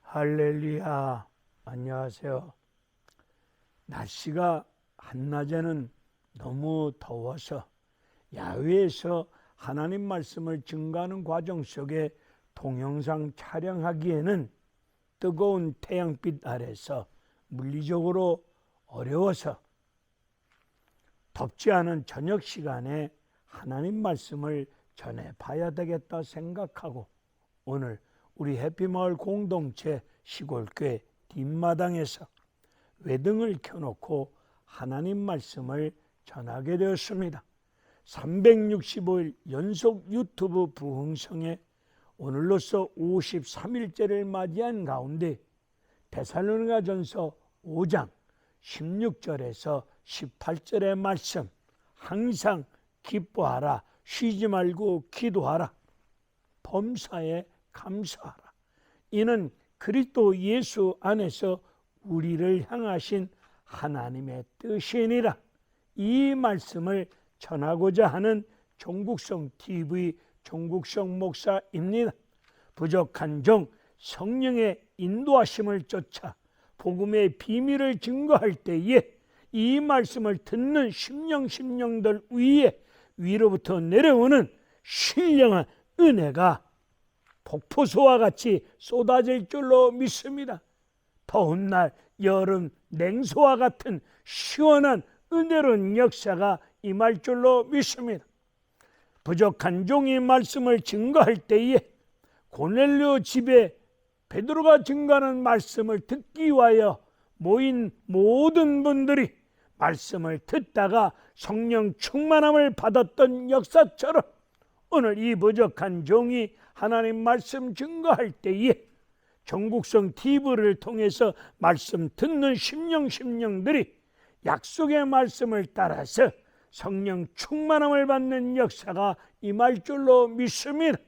할렐루야. 안녕하세요. 날씨가 한낮에는 너무 더워서 야외에서 하나님 말씀을 증거하는 과정 속에 동영상 촬영하기에는 뜨거운 태양빛 아래서 물리적으로 어려워서 덥지 않은 저녁 시간에 하나님 말씀을 전해봐야 되겠다 생각하고 오늘 우리 해피마을 공동체 시골교회 뒷마당에서 외등을 켜놓고 하나님 말씀을 전하게 되었습니다. 365일 연속 유튜브 부흥성에 오늘로써 53일째를 맞이한 가운데 데살로니가전서 5장 16절에서 18절의 말씀, 항상 기뻐하라, 쉬지 말고 기도하라, 범사에 감사하라. 이는 그리스도 예수 안에서 우리를 향하신 하나님의 뜻이니라. 이 말씀을 전하고자 하는 종국성 TV 종국성 목사입니다. 부족한 종 성령의 인도하심을 쫓아 복음의 비밀을 증거할 때에 이 말씀을 듣는 심령들 위에 위로부터 내려오는 신령한 은혜가 폭포수와 같이 쏟아질 줄로 믿습니다. 더운 날 여름 냉소와 같은 시원한 은혜로운 역사가 임할 줄로 믿습니다. 부족한 종이 말씀을 증거할 때에 고넬료 집에 베드로가 증거하는 말씀을 듣기 위하여 모인 모든 분들이 말씀을 듣다가 성령 충만함을 받았던 역사처럼 오늘 이 부족한 종이 하나님 말씀 증거할 때에 전국성 TV를 통해서 말씀 듣는 심령들이 약속의 말씀을 따라서 성령 충만함을 받는 역사가 임할 줄로 믿습니다.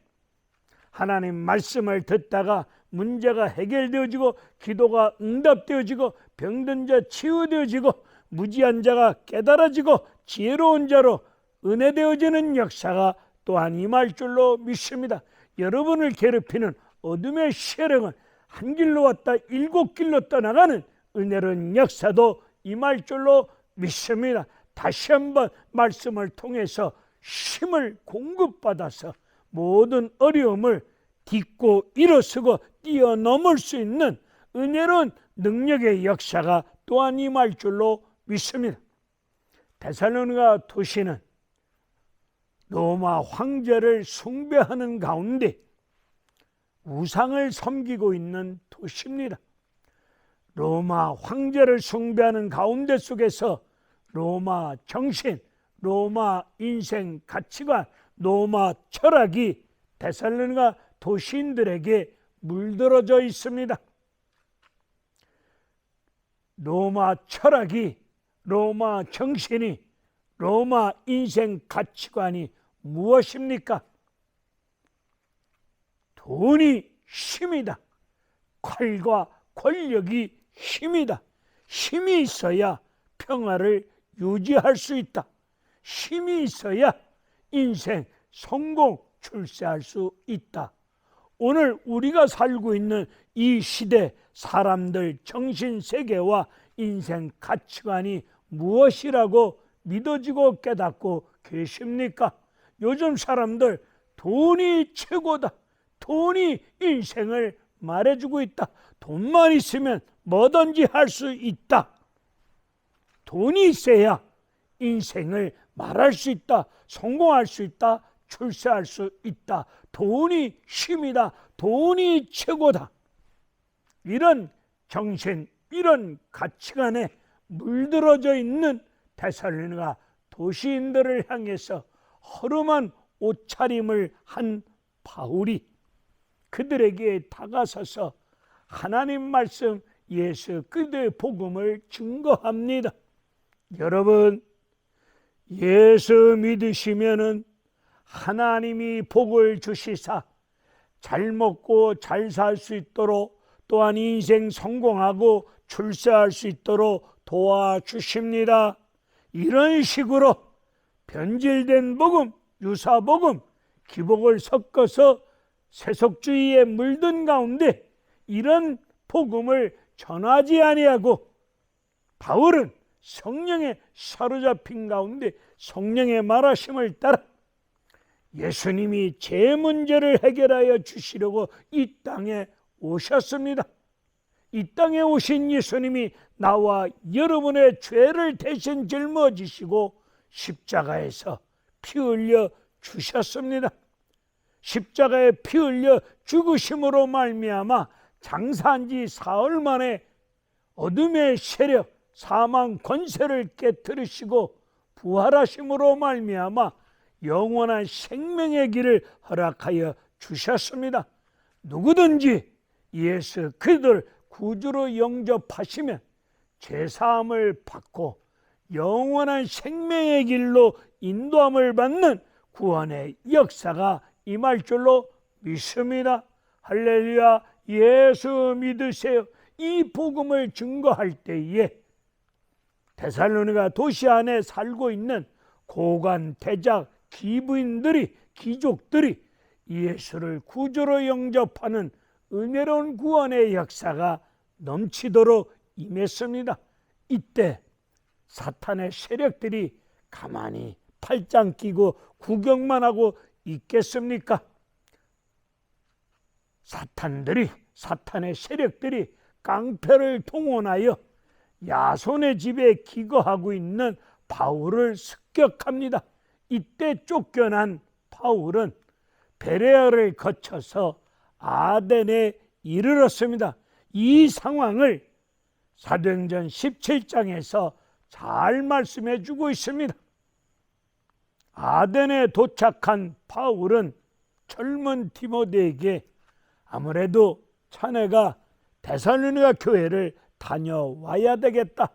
하나님 말씀을 듣다가 문제가 해결되어지고 기도가 응답되어지고 병든 자 치유되어지고 무지한 자가 깨달아지고 지혜로운 자로 은혜되어지는 역사가 또한 임할 줄로 믿습니다. 여러분을 괴롭히는 어둠의 세력은 한 길로 왔다 7길로 떠나가는 은혜로운 역사도 임할 줄로 믿습니다. 다시 한번 말씀을 통해서 힘을 공급받아서 모든 어려움을 딛고 일어서고 뛰어넘을 수 있는 은혜로운 능력의 역사가 또한 임할 줄로 믿습니다. 데살로니가 도시는 로마 황제를 숭배하는 가운데 우상을 섬기고 있는 도시입니다. 로마 황제를 숭배하는 가운데 속에서 로마 정신, 로마 인생 가치관, 로마 철학이 데살로니가 도시인들에게 물들어져 있습니다. 로마 철학이, 로마 정신이, 로마 인생 가치관이 무엇입니까? 돈이 힘이다. 칼과 권력이 힘이다. 힘이 있어야 평화를 유지할 수 있다. 힘이 있어야 인생 성공 출세할 수 있다. 오늘 우리가 살고 있는 이 시대 사람들 정신세계와 인생 가치관이 무엇이라고 믿어지고 깨닫고 계십니까? 요즘 사람들 돈이 최고다. 돈이 인생을 말해주고 있다. 돈만 있으면 뭐든지 할 수 있다. 돈이 있어야 인생을 말할 수 있다. 성공할 수 있다. 출세할 수 있다. 돈이 힘이다. 돈이 최고다. 이런 정신, 이런 가치관에 물들어져 있는 데살로니가 도시인들을 향해서 허름한 옷차림을 한 바울이 그들에게 다가서서 하나님 말씀 예수 그리스도의 복음을 증거합니다. 여러분, 예수 믿으시면은 하나님이 복을 주시사 잘 먹고 잘 살 수 있도록 또한 인생 성공하고 출세할 수 있도록 도와주십니다. 이런 식으로 변질된 복음, 유사복음, 기복을 섞어서 세속주의에 물든 가운데 이런 복음을 전하지 아니하고 바울은 성령에 사로잡힌 가운데 성령의 말하심을 따라 예수님이 제 문제를 해결하여 주시려고 이 땅에 오셨습니다. 이 땅에 오신 예수님이 나와 여러분의 죄를 대신 짊어지시고 십자가에서 피 흘려 주셨습니다. 십자가에 피 흘려 죽으심으로 말미암아 장사한 지 사흘 만에 어둠의 세력 사망 권세를 깨뜨리시고 부활하심으로 말미암아 영원한 생명의 길을 허락하여 주셨습니다. 누구든지 예수 그리스도를 구주로 영접하시면 죄사함을 받고 영원한 생명의 길로 인도함을 받는 구원의 역사가 임할 줄로 믿습니다. 할렐루야. 예수 믿으세요. 이 복음을 증거할 때에 데살로니가 도시 안에 살고 있는 고관, 대작, 기부인들이, 귀족들이 예수를 구주로 영접하는 은혜로운 구원의 역사가 넘치도록 임했습니다. 이때 사탄의 세력들이 가만히 팔짱 끼고 구경만 하고 있겠습니까? 사탄의 세력들이 깡패를 동원하여 야손의 집에 기거하고 있는 바울을 습격합니다. 이때 쫓겨난 바울은 베레아를 거쳐서 아덴에 이르렀습니다. 이 상황을 사도행전 17장에서 잘 말씀해 주고 있습니다. 아덴에 도착한 바울은 젊은 디모데에게 아무래도 자네가 데살로니가 교회를 다녀와야 되겠다.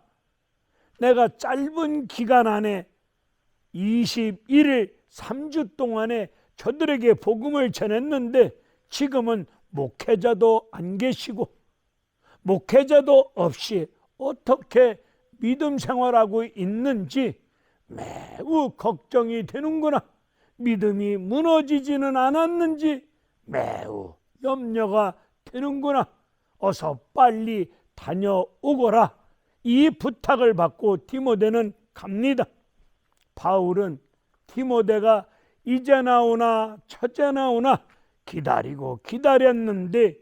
내가 짧은 기간 안에 21일 3주 동안에 저들에게 복음을 전했는데 지금은 목회자도 안 계시고 목회자도 없이 어떻게 믿음 생활하고 있는지 매우 걱정이 되는구나. 믿음이 무너지지는 않았는지 매우 염려가 되는구나. 어서 빨리 다녀오거라. 이 부탁을 받고 디모데는 갑니다. 바울은 디모데가 이제 나오나 저제 나오나 기다리고 기다렸는데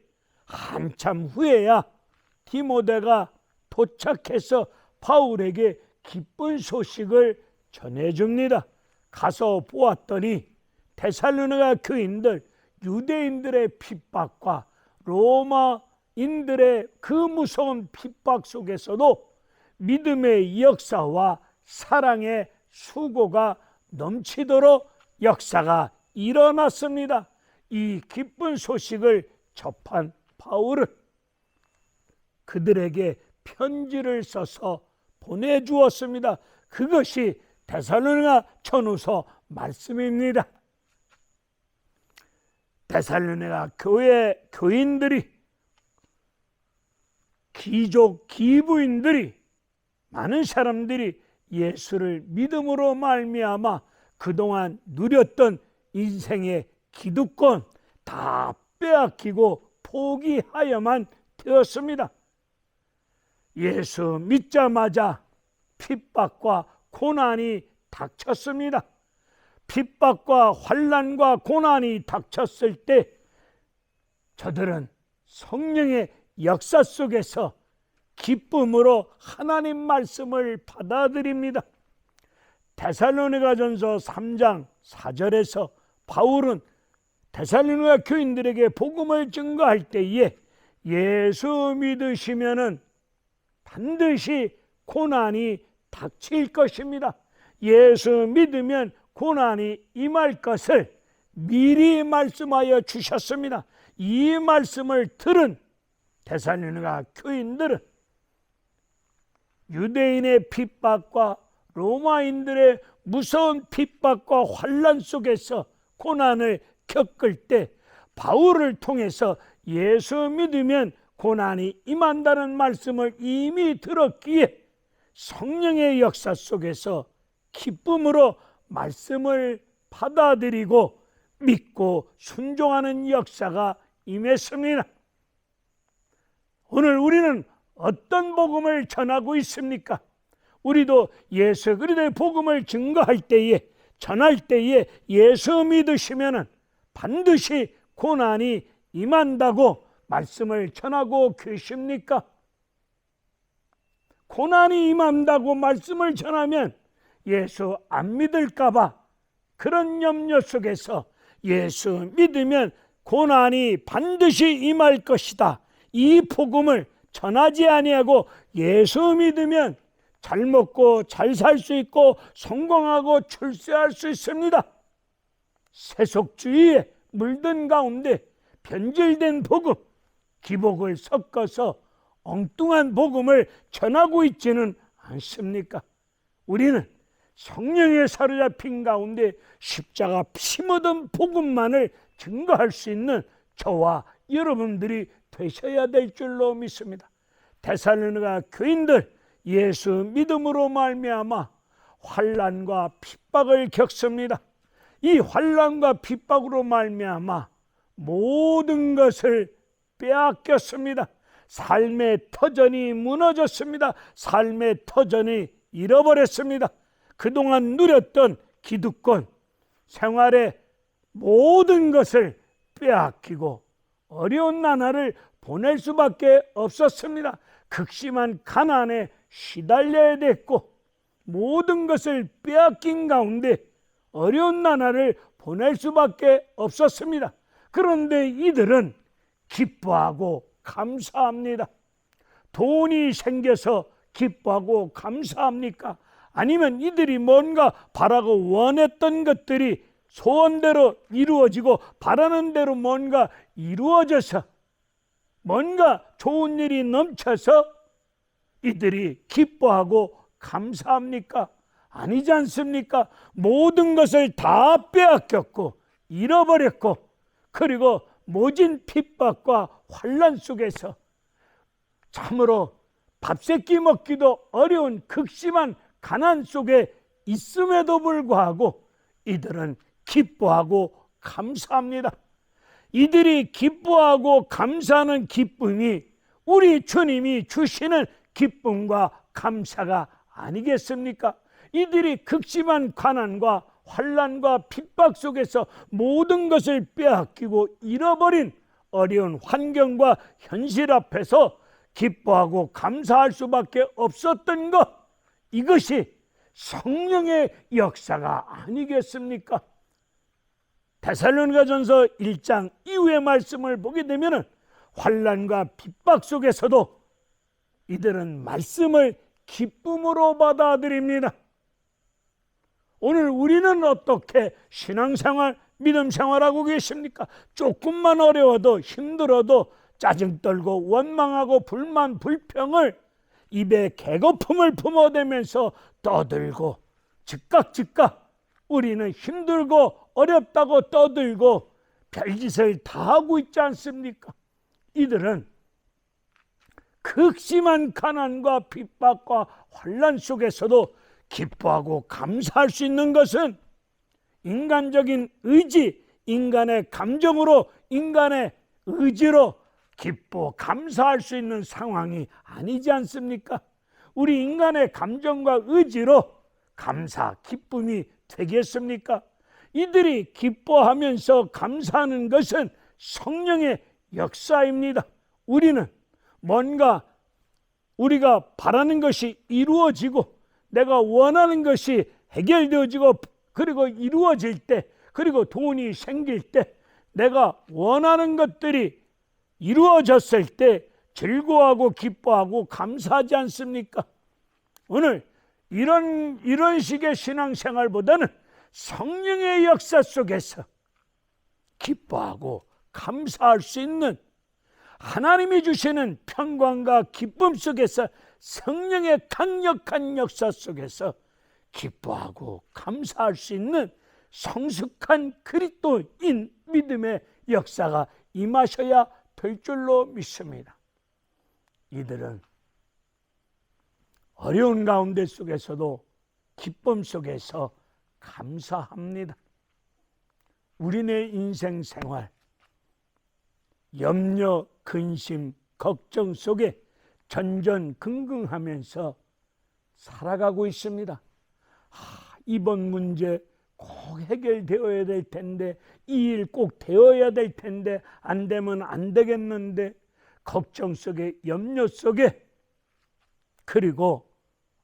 한참 후에야 디모데가 도착해서 바울에게 기쁜 소식을 전해줍니다. 가서 보았더니 데살로니가 교인들 유대인들의 핍박과 로마인들의 그 무서운 핍박 속에서도 믿음의 역사와 사랑의 수고가 넘치도록 역사가 일어났습니다. 이 기쁜 소식을 접한 바울은 그들에게 편지를 써서 보내주었습니다. 그것이 데살로니가 전후서 말씀입니다. 데살로니가 교회 교인들이 귀족 기부인들이 많은 사람들이 예수를 믿음으로 말미암아 그동안 누렸던 인생의 기득권 다 빼앗기고 포기하여만 되었습니다. 예수 믿자마자 핍박과 고난이 닥쳤습니다. 핍박과 환난과 고난이 닥쳤을 때 저들은 성령의 역사 속에서 기쁨으로 하나님 말씀을 받아들입니다. 데살로니가전서 3장 4절에서 바울은 데살로니가 교인들에게 복음을 증거할 때에 예수 믿으시면은 반드시 고난이 닥칠 것입니다. 예수 믿으면 고난이 임할 것을 미리 말씀하여 주셨습니다. 이 말씀을 들은 데살로니가 교인들은 유대인의 핍박과 로마인들의 무서운 핍박과 환난 속에서 고난을 겪을 때 바울을 통해서 예수 믿으면 고난이 임한다는 말씀을 이미 들었기에 성령의 역사 속에서 기쁨으로 말씀을 받아들이고 믿고 순종하는 역사가 임했습니다. 오늘 우리는 어떤 복음을 전하고 있습니까? 우리도 예수 그리스도의 복음을 증거할 때에, 전할 때에 예수 믿으시면은 반드시 고난이 임한다고 말씀을 전하고 계십니까? 고난이 임한다고 말씀을 전하면 예수 안 믿을까봐 그런 염려 속에서 예수 믿으면 고난이 반드시 임할 것이다, 이 복음을 전하지 아니하고 예수 믿으면 잘 먹고 잘 살 수 있고 성공하고 출세할 수 있습니다, 세속주의에 물든 가운데 변질된 복음, 기복을 섞어서 엉뚱한 복음을 전하고 있지는 않습니까? 우리는 성령에 사로잡힌 가운데 십자가 피 묻은 복음만을 증거할 수 있는 저와 여러분들이 되셔야 될 줄로 믿습니다. 데살로니가 교인들 예수 믿음으로 말미암아 환난과 핍박을 겪습니다. 이 환난과 핍박으로 말미암아 모든 것을 빼앗겼습니다. 삶의 터전이 무너졌습니다. 삶의 터전이 잃어버렸습니다. 그동안 누렸던 기득권, 생활의 모든 것을 빼앗기고 어려운 나날을 보낼 수밖에 없었습니다. 극심한 가난에 시달려야 됐고 모든 것을 빼앗긴 가운데 어려운 나날을 보낼 수밖에 없었습니다. 그런데 이들은 기뻐하고 감사합니다. 돈이 생겨서 기뻐하고 감사합니까? 아니면 이들이 뭔가 바라고 원했던 것들이 소원대로 이루어지고 바라는 대로 뭔가 이루어져서 뭔가 좋은 일이 넘쳐서 이들이 기뻐하고 감사합니까? 아니지 않습니까? 모든 것을 다 빼앗겼고 잃어버렸고 그리고 모진 핍박과 환난 속에서 참으로 밥 세끼 먹기도 어려운 극심한 가난 속에 있음에도 불구하고 이들은 기뻐하고 감사합니다. 이들이 기뻐하고 감사하는 기쁨이 우리 주님이 주시는 기쁨과 감사가 아니겠습니까? 이들이 극심한 가난과 환난과 핍박 속에서 모든 것을 빼앗기고 잃어버린 어려운 환경과 현실 앞에서 기뻐하고 감사할 수밖에 없었던 것, 이것이 성령의 역사가 아니겠습니까? 데살로니가전서 1장 이후의 말씀을 보게 되면 환난과 핍박 속에서도 이들은 말씀을 기쁨으로 받아들입니다. 오늘 우리는 어떻게 신앙생활, 믿음생활하고 계십니까? 조금만 어려워도 힘들어도 짜증 떨고 원망하고 불만, 불평을 입에 개거품을 품어대면서 떠들고 즉각 우리는 힘들고 어렵다고 떠들고 별짓을 다 하고 있지 않습니까? 이들은 극심한 가난과 핍박과 환난 속에서도 기뻐하고 감사할 수 있는 것은 인간적인 의지, 인간의 감정으로, 인간의 의지로 기뻐 감사할 수 있는 상황이 아니지 않습니까? 우리 인간의 감정과 의지로 감사, 기쁨이 되겠습니까? 이들이 기뻐하면서 감사하는 것은 성령의 역사입니다. 우리는 뭔가 우리가 바라는 것이 이루어지고 내가 원하는 것이 해결되어지고 그리고 이루어질 때, 그리고 돈이 생길 때, 내가 원하는 것들이 이루어졌을 때 즐거워하고 기뻐하고 감사하지 않습니까? 오늘 이런 식의 신앙생활보다는 성령의 역사 속에서 기뻐하고 감사할 수 있는, 하나님이 주시는 평강과 기쁨 속에서 성령의 강력한 역사 속에서 기뻐하고 감사할 수 있는 성숙한 그리스도인 믿음의 역사가 임하셔야 될 줄로 믿습니다. 이들은 어려운 가운데 속에서도 기쁨 속에서 감사합니다. 우리네 인생 생활, 염려, 근심, 걱정 속에 전전긍긍하면서 살아가고 있습니다. 이번 문제 꼭 해결되어야 될 텐데, 이 일 꼭 되어야 될 텐데, 안 되면 안 되겠는데, 걱정 속에, 염려 속에, 그리고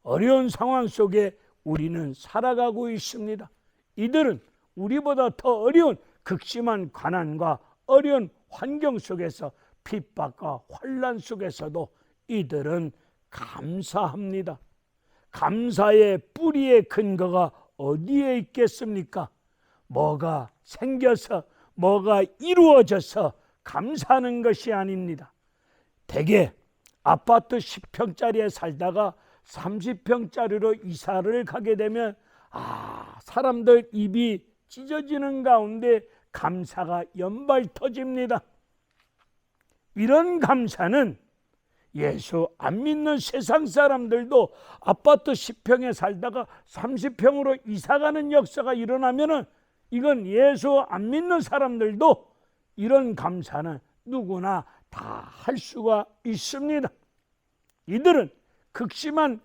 어려운 상황 속에 우리는 살아가고 있습니다. 이들은 우리보다 더 어려운 극심한 가난과 어려운 환경 속에서, 핍박과 환난 속에서도 이들은 감사합니다. 감사의 뿌리의 근거가 어디에 있겠습니까? 뭐가 생겨서, 뭐가 이루어져서 감사하는 것이 아닙니다. 대개 아파트 10평짜리에 살다가 30평짜리로 이사를 가게 되면 사람들 입이 찢어지는 가운데 감사가 연발 터집니다. 이런 감사는 예수 안 믿는 세상 사람들도 아파트 10평에 살다가 30평으로 이사가는 역사가 일어나면은, 이건 예수 안 믿는 사람들도 이런 감사는 누구나 다 할 수가 있습니다. 이들은 극심한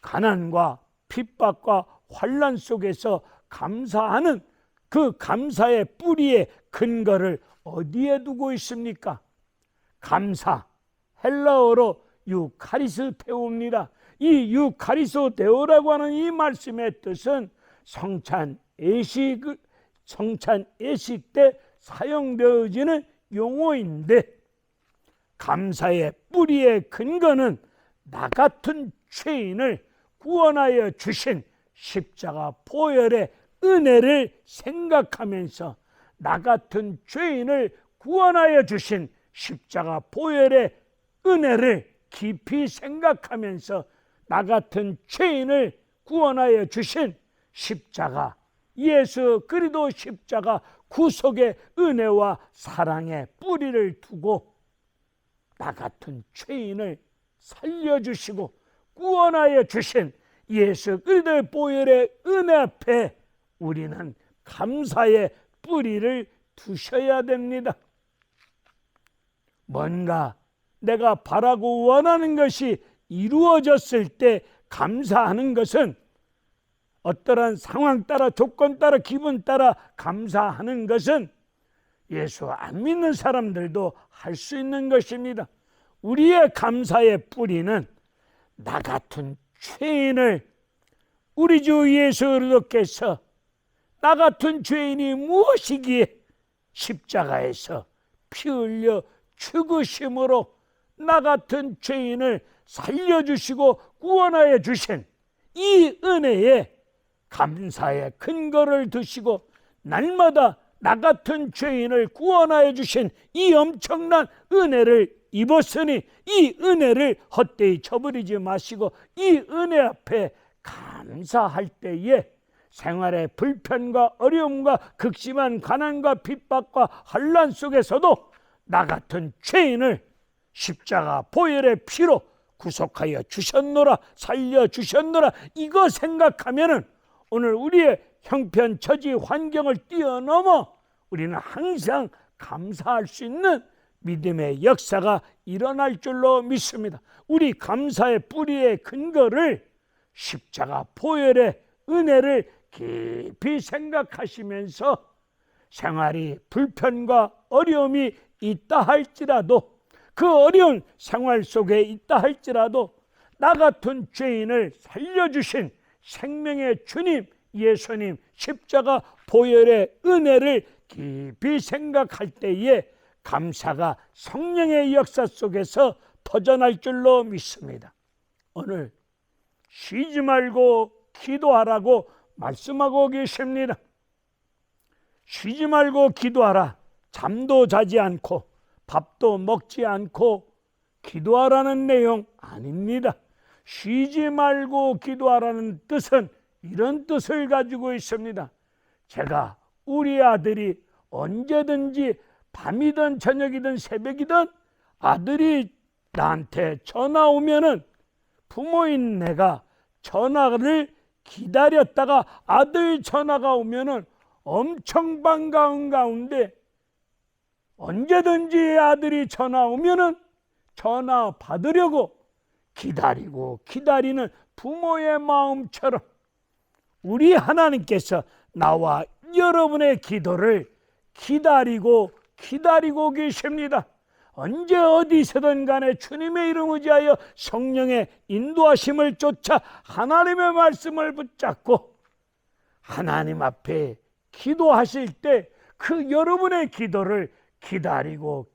가난과 핍박과 환난 속에서 감사하는 그 감사의 뿌리의 근거를 어디에 두고 있습니까? 감사, 헬라어로 유카리스테오입니다. 이 유카리스테오라고 하는 이 말씀의 뜻은 성찬 예식 때 사용되어지는 용어인데, 감사의 뿌리의 근거는 나 같은 죄인을 구원하여 주신 십자가 보혈의 은혜를 생각하면서, 나 같은 죄인을 구원하여 주신 십자가 보혈의 은혜를 깊이 생각하면서, 나 같은 죄인을 구원하여 주신 십자가, 예수 그리스도 십자가 구속의 은혜와 사랑의 뿌리를 두고, 나 같은 죄인을 살려주시고 구원하여 주신 예수 그리스도의 보혈의 은혜 앞에 우리는 감사의 뿌리를 두셔야 됩니다. 뭔가 내가 바라고 원하는 것이 이루어졌을 때 감사하는 것은, 어떠한 상황 따라, 조건 따라, 기분 따라 감사하는 것은 예수 안 믿는 사람들도 할 수 있는 것입니다. 우리의 감사의 뿌리는 나 같은 죄인을 우리 주 예수 그리스도께서, 나 같은 죄인이 무엇이기에 십자가에서 피 흘려 죽으심으로 나 같은 죄인을 살려주시고 구원하여 주신 이 은혜에 감사의 근거를 두시고, 날마다 나 같은 죄인을 구원하여 주신 이 엄청난 은혜를 입었으니, 이 은혜를 헛되이 저버리지 마시고 이 은혜 앞에 감사할 때에 생활의 불편과 어려움과 극심한 가난과 핍박과 환난 속에서도 나 같은 죄인을 십자가 보혈의 피로 구속하여 주셨노라, 살려주셨노라, 이거 생각하면은 오늘 우리의 형편, 처지, 환경을 뛰어넘어 우리는 항상 감사할 수 있는 믿음의 역사가 일어날 줄로 믿습니다. 우리 감사의 뿌리의 근거를 십자가 보혈의 은혜를 깊이 생각하시면서, 생활이 불편과 어려움이 있다 할지라도, 그 어려운 생활 속에 있다 할지라도 나 같은 죄인을 살려주신 생명의 주님 예수님 십자가 보혈의 은혜를 깊이 생각할 때에 감사가 성령의 역사 속에서 터져날 줄로 믿습니다. 오늘 쉬지 말고 기도하라고 말씀하고 계십니다. 쉬지 말고 기도하라. 잠도 자지 않고 밥도 먹지 않고 기도하라는 내용 아닙니다. 쉬지 말고 기도하라는 뜻은 이런 뜻을 가지고 있습니다. 제가 우리 아들이 언제든지 밤이든 저녁이든 새벽이든 아들이 나한테 전화 오면은, 부모인 내가 전화를 기다렸다가 아들 전화가 오면은 엄청 반가운 가운데, 언제든지 아들이 전화 오면은 전화 받으려고 기다리고 기다리는 부모의 마음처럼 우리 하나님께서 나와 여러분의 기도를 기다리고 계십니다. 언제 어디서든 간에 주님의 이름 의지하여 성령의 인도하심을 쫓아 하나님의 말씀을 붙잡고 하나님 앞에 기도하실 때 그 여러분의 기도를 기다리고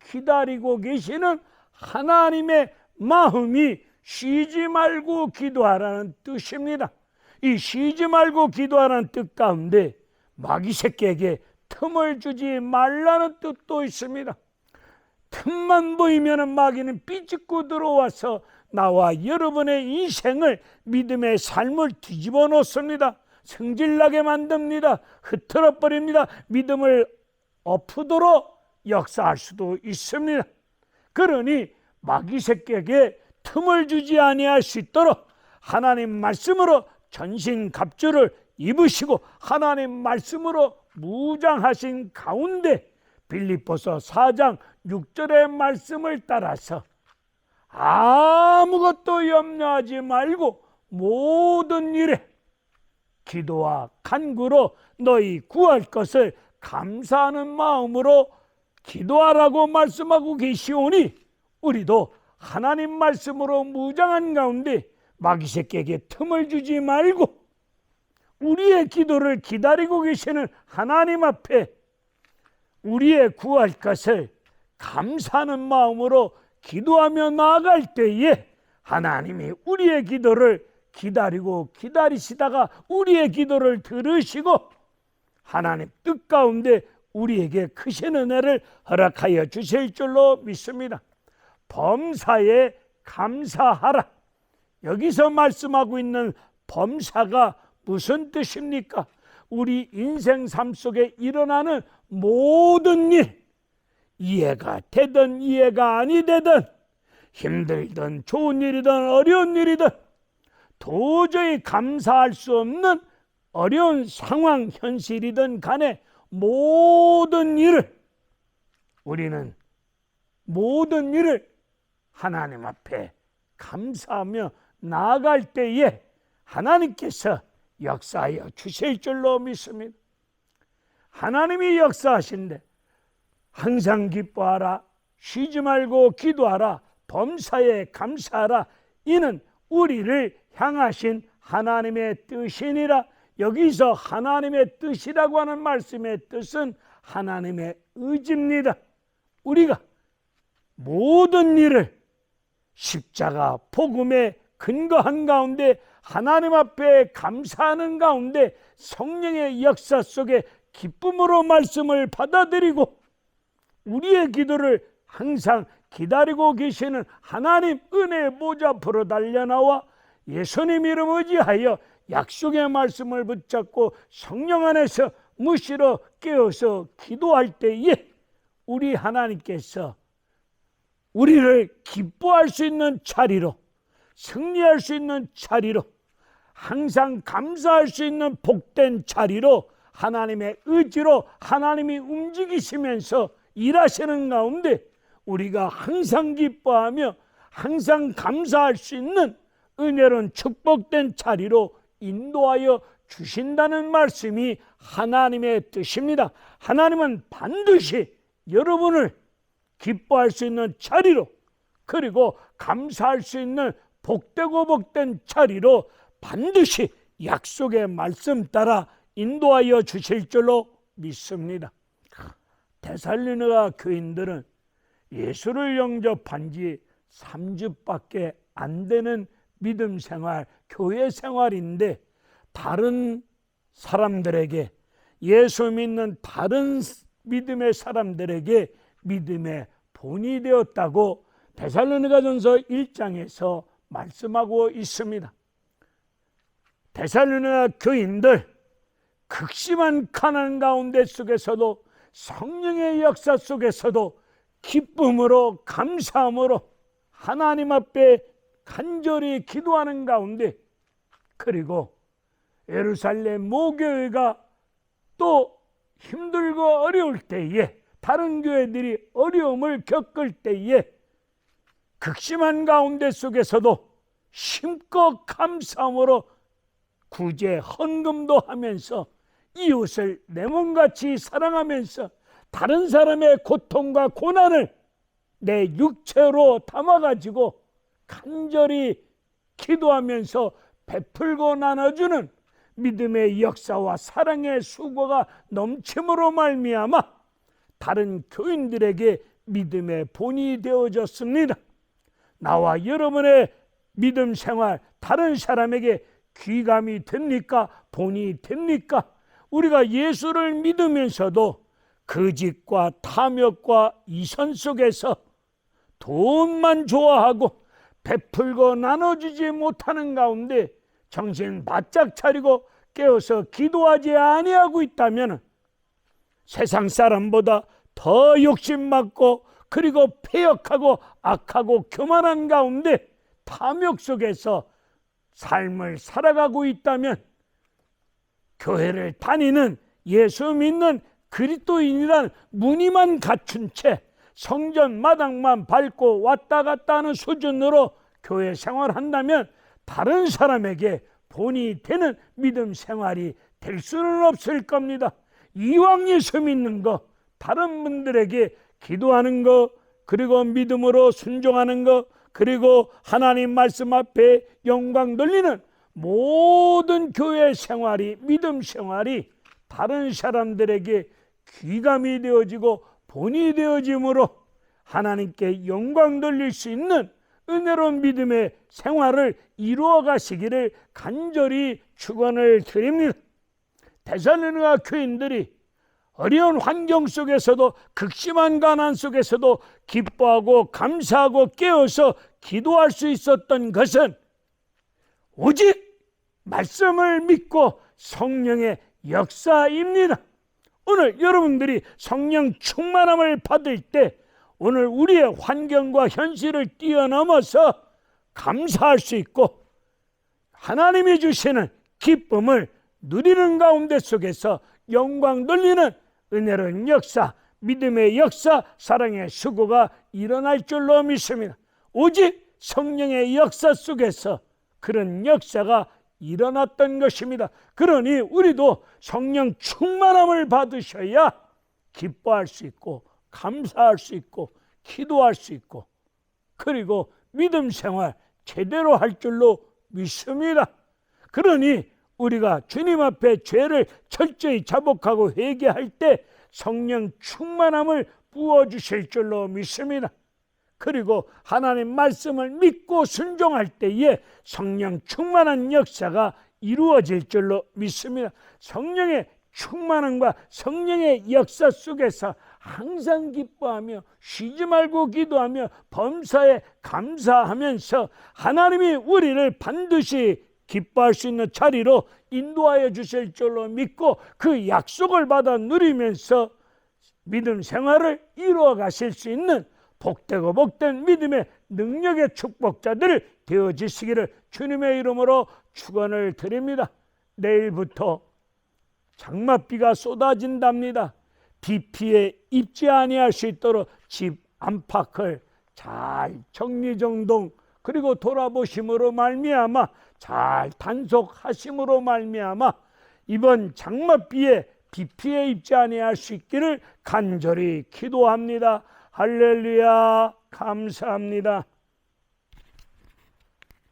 계시는 하나님의 마음이 쉬지 말고 기도하라는 뜻입니다. 이 쉬지 말고 기도하라는 뜻 가운데 마귀 새끼에게 틈을 주지 말라는 뜻도 있습니다. 틈만 보이면 마귀는 비집고 들어와서 나와 여러분의 인생을, 믿음의 삶을 뒤집어 놓습니다. 성질나게 만듭니다. 흐트러 버립니다. 믿음을 엎도록 역사할 수도 있습니다. 그러니 마귀 새끼에게 틈을 주지 아니할 수 있도록 하나님 말씀으로 전신갑주를 입으시고 하나님 말씀으로 무장하신 가운데 빌립보서 4장 6절의 말씀을 따라서 아무것도 염려하지 말고 모든 일에 기도와 간구로 너희 구할 것을 감사하는 마음으로 기도하라고 말씀하고 계시오니 우리도 하나님 말씀으로 무장한 가운데 마귀 새끼에게 틈을 주지 말고 우리의 기도를 기다리고 계시는 하나님 앞에 우리의 구할 것을 감사하는 마음으로 기도하며 나아갈 때에 하나님이 우리의 기도를 기다리시다가 우리의 기도를 들으시고 하나님 뜻 가운데 우리에게 크신 은혜를 허락하여 주실 줄로 믿습니다. 범사에 감사하라. 여기서 말씀하고 있는 범사가 무슨 뜻입니까? 우리 인생 삶 속에 일어나는 모든 일, 이해가 되든 이해가 아니 되든 힘들든 좋은 일이든 어려운 일이든 도저히 감사할 수 없는 어려운 상황, 현실이든 간에 우리는 모든 일을 하나님 앞에 감사하며 나아갈 때에 하나님께서 역사하여 주실 줄로 믿습니다. 하나님이 역사하신데 항상 기뻐하라, 쉬지 말고 기도하라, 범사에 감사하라. 이는 우리를 향하신 하나님의 뜻이니라. 여기서 하나님의 뜻이라고 하는 말씀의 뜻은 하나님의 의지입니다. 우리가 모든 일을 십자가 복음에 근거한 가운데 하나님 앞에 감사하는 가운데 성령의 역사 속에 기쁨으로 말씀을 받아들이고 우리의 기도를 항상 기다리고 계시는 하나님 은혜의 보좌 앞으로 달려나와 예수님 이름 의지하여 약속의 말씀을 붙잡고 성령 안에서 무시로 깨어서 기도할 때에 우리 하나님께서 우리를 기뻐할 수 있는 자리로, 승리할 수 있는 자리로, 항상 감사할 수 있는 복된 자리로 하나님의 의지로 하나님이 움직이시면서 일하시는 가운데 우리가 항상 기뻐하며 항상 감사할 수 있는 은혜로운 축복된 자리로 인도하여 주신다는 말씀이 하나님의 뜻입니다. 하나님은 반드시 여러분을 기뻐할 수 있는 자리로, 그리고 감사할 수 있는 복되고 복된 자리로 반드시 약속의 말씀 따라 인도하여 주실 줄로 믿습니다. 데살로니가 교인들은 예수를 영접한 지 3주밖에 안 되는 믿음 생활, 교회 생활인데 다른 사람들에게, 예수 믿는 다른 믿음의 사람들에게 믿음의 본이 되었다고 데살로니가전서 1장에서 말씀하고 있습니다. 데살로니가 교인들 극심한 가난 가운데 속에서도 성령의 역사 속에서도 기쁨으로 감사함으로 하나님 앞에 간절히 기도하는 가운데, 그리고 예루살렘 모교회가 또 힘들고 어려울 때에, 다른 교회들이 어려움을 겪을 때에 극심한 가운데 속에서도 힘껏 감사함으로 구제 헌금도 하면서 이웃을 내 몸같이 사랑하면서 다른 사람의 고통과 고난을 내 육체로 담아가지고 간절히 기도하면서 베풀고 나눠주는 믿음의 역사와 사랑의 수고가 넘침으로 말미암아 다른 교인들에게 믿음의 본이 되어졌습니다. 나와 여러분의 믿음 생활 다른 사람에게 귀감이 됩니까? 본이 됩니까? 우리가 예수를 믿으면서도 거짓과 탐욕과 이선 속에서 돈만 좋아하고 베풀고 나눠주지 못하는 가운데 정신 바짝 차리고 깨어서 기도하지 아니하고 있다면 세상 사람보다 더 욕심많고 그리고 패역하고 악하고 교만한 가운데 탐욕 속에서 삶을 살아가고 있다면 교회를 다니는 예수 믿는 그리스도인이란 무늬만 갖춘 채 성전 마당만 밟고 왔다 갔다 하는 수준으로 교회 생활한다면 다른 사람에게 본이 되는 믿음 생활이 될 수는 없을 겁니다. 이왕 예수 믿는 거, 다른 분들에게 기도하는 거, 그리고 믿음으로 순종하는 거, 그리고 하나님 말씀 앞에 영광 돌리는 모든 교회 생활이, 믿음 생활이 다른 사람들에게 귀감이 되어지고 본이 되어짐으로 하나님께 영광 돌릴 수 있는 은혜로운 믿음의 생활을 이루어 가시기를 간절히 축원을 드립니다. 데살로니가 교인들이 어려운 환경 속에서도 극심한 가난 속에서도 기뻐하고 감사하고 깨어서 기도할 수 있었던 것은 오직 말씀을 믿고 성령의 역사입니다. 오늘 여러분들이 성령 충만함을 받을 때 오늘 우리의 환경과 현실을 뛰어넘어서 감사할 수 있고 하나님이 주시는 기쁨을 누리는 가운데 속에서 영광 돌리는 은혜로운 역사, 믿음의 역사, 사랑의 수고가 일어날 줄로 믿습니다. 오직 성령의 역사 속에서 그런 역사가 일어났던 것입니다. 그러니 우리도 성령 충만함을 받으셔야 기뻐할 수 있고 감사할 수 있고 기도할 수 있고 그리고 믿음 생활 제대로 할 줄로 믿습니다. 그러니 우리가 주님 앞에 죄를 철저히 자복하고 회개할 때 성령 충만함을 부어주실 줄로 믿습니다. 그리고 하나님 말씀을 믿고 순종할 때에 성령 충만한 역사가 이루어질 줄로 믿습니다. 성령의 충만함과 성령의 역사 속에서 항상 기뻐하며 쉬지 말고 기도하며 범사에 감사하면서 하나님이 우리를 반드시 기뻐할 수 있는 자리로 인도하여 주실 줄로 믿고 그 약속을 받아 누리면서 믿음 생활을 이루어 가실 수 있는 복되고 복된 믿음의 능력의 축복자들 되어지시기를 주님의 이름으로 축원을 드립니다. 내일부터 장맛비가 쏟아진답니다. 비 피해 입지 아니할 수 있도록 집 안팎을 잘 정리정돈 그리고 돌아보심으로 말미암아 잘 단속하심으로 말미암아 이번 장맛비에 비 피해 입지 아니할 수 있기를 간절히 기도합니다. 할렐루야, 감사합니다.